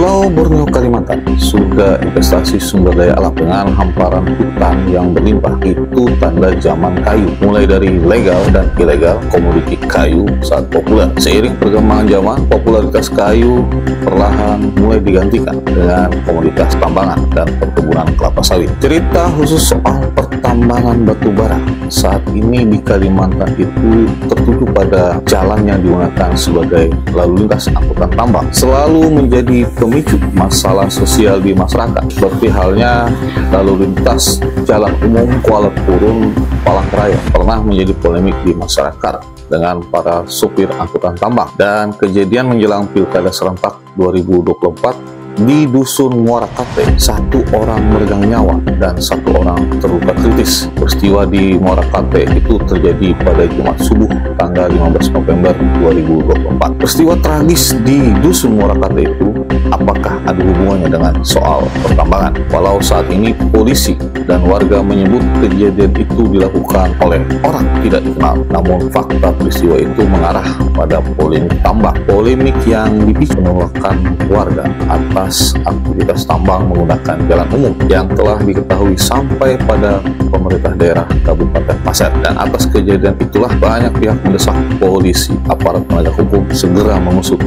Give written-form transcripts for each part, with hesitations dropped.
Pulau Borneo, Kalimantan, surga investasi sumber daya alam dengan hamparan hutan yang berlimpah itu tanda zaman kayu. Mulai dari legal dan ilegal, komoditi kayu saat populer. Seiring perkembangan zaman, popularitas kayu perlahan mulai digantikan dengan komoditas tambangan dan perkebunan kelapa sawit. Cerita khusus soal pertambangan batu bara saat ini di Kalimantan itu tertuju pada jalan yang digunakan sebagai lalu lintas angkutan tambang. Selalu menjadi pemicu masalah sosial di masyarakat. Seperti halnya lalu lintas jalan umum Kuala Purun Palangkaraya pernah menjadi polemik di masyarakat dengan para supir angkutan tambang. Dan kejadian menjelang Pilkada serentak 2024 di Dusun Muara Kate, 1 orang meregang nyawa dan 1 orang terluka kritis. Peristiwa di Muara Kate itu terjadi pada Jumat subuh tanggal 15 November 2024. Peristiwa tragis di Dusun Muara Kate itu apakah ada hubungannya dengan soal pertambangan? Walau saat ini polisi dan warga menyebut kejadian itu dilakukan oleh orang tidak dikenal, namun fakta peristiwa itu mengarah pada polemik tambang. Polemik yang dipicu penolakan warga atas aktivitas tambang menggunakan jalan umum yang telah diketahui sampai pada pemerintah daerah Kabupaten Pasir. Dan atas kejadian itulah banyak pihak mendesak polisi, aparat penegak hukum segera mengusut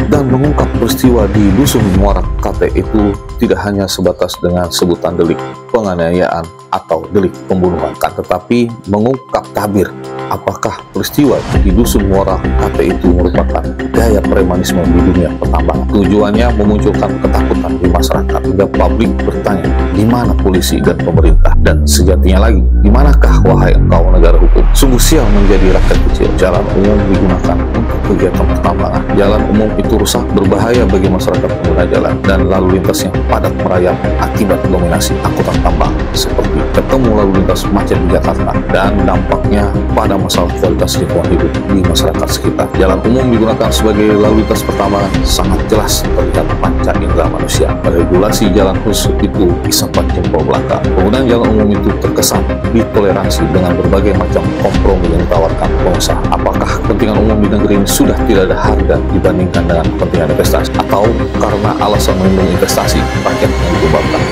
dan mengungkap peristiwa di Dusun Muara Kate itu tidak hanya sebatas dengan sebutan delik penganiayaan atau delik pembunuhan, tetapi mengungkap tabir apakah peristiwa di Dusun Muara Kate itu merupakan gaya premanisme di dunia pertambangan. Tujuannya memunculkan ketakutan di masyarakat hingga publik bertanya, di mana polisi dan pemerintah? Dan sejatinya lagi, di manakah wahai engkau negara hukum? Sungguh sial menjadi rakyat kecil. Jalan umum digunakan untuk kegiatan pertambangan. Jalan umum itu rusak, berbahaya bagi masyarakat pengguna jalan dan lalu lintas yang padat merayap akibat dominasi angkutan tambang, seperti ketemu lalu lintas macet di Jakarta dan dampaknya pada masalah kualitas lingkungan hidup di masyarakat sekitar. Jalan umum digunakan sebagai lalu lintas pertambangan sangat jelas terlihat panca indera manusia. Regulasi jalan khusus itu isap jempol belaka. Penggunaan jalan umum itu terkesan ditoleransi dengan berbagai macam kompromi yang ditawarkan pengusaha. Apakah kepentingan umum di negeri ini sudah tidak ada harga dibandingkan dengan kepentingan investasi, atau karena alasan melindungi investasi rakyat yang dibubarkan?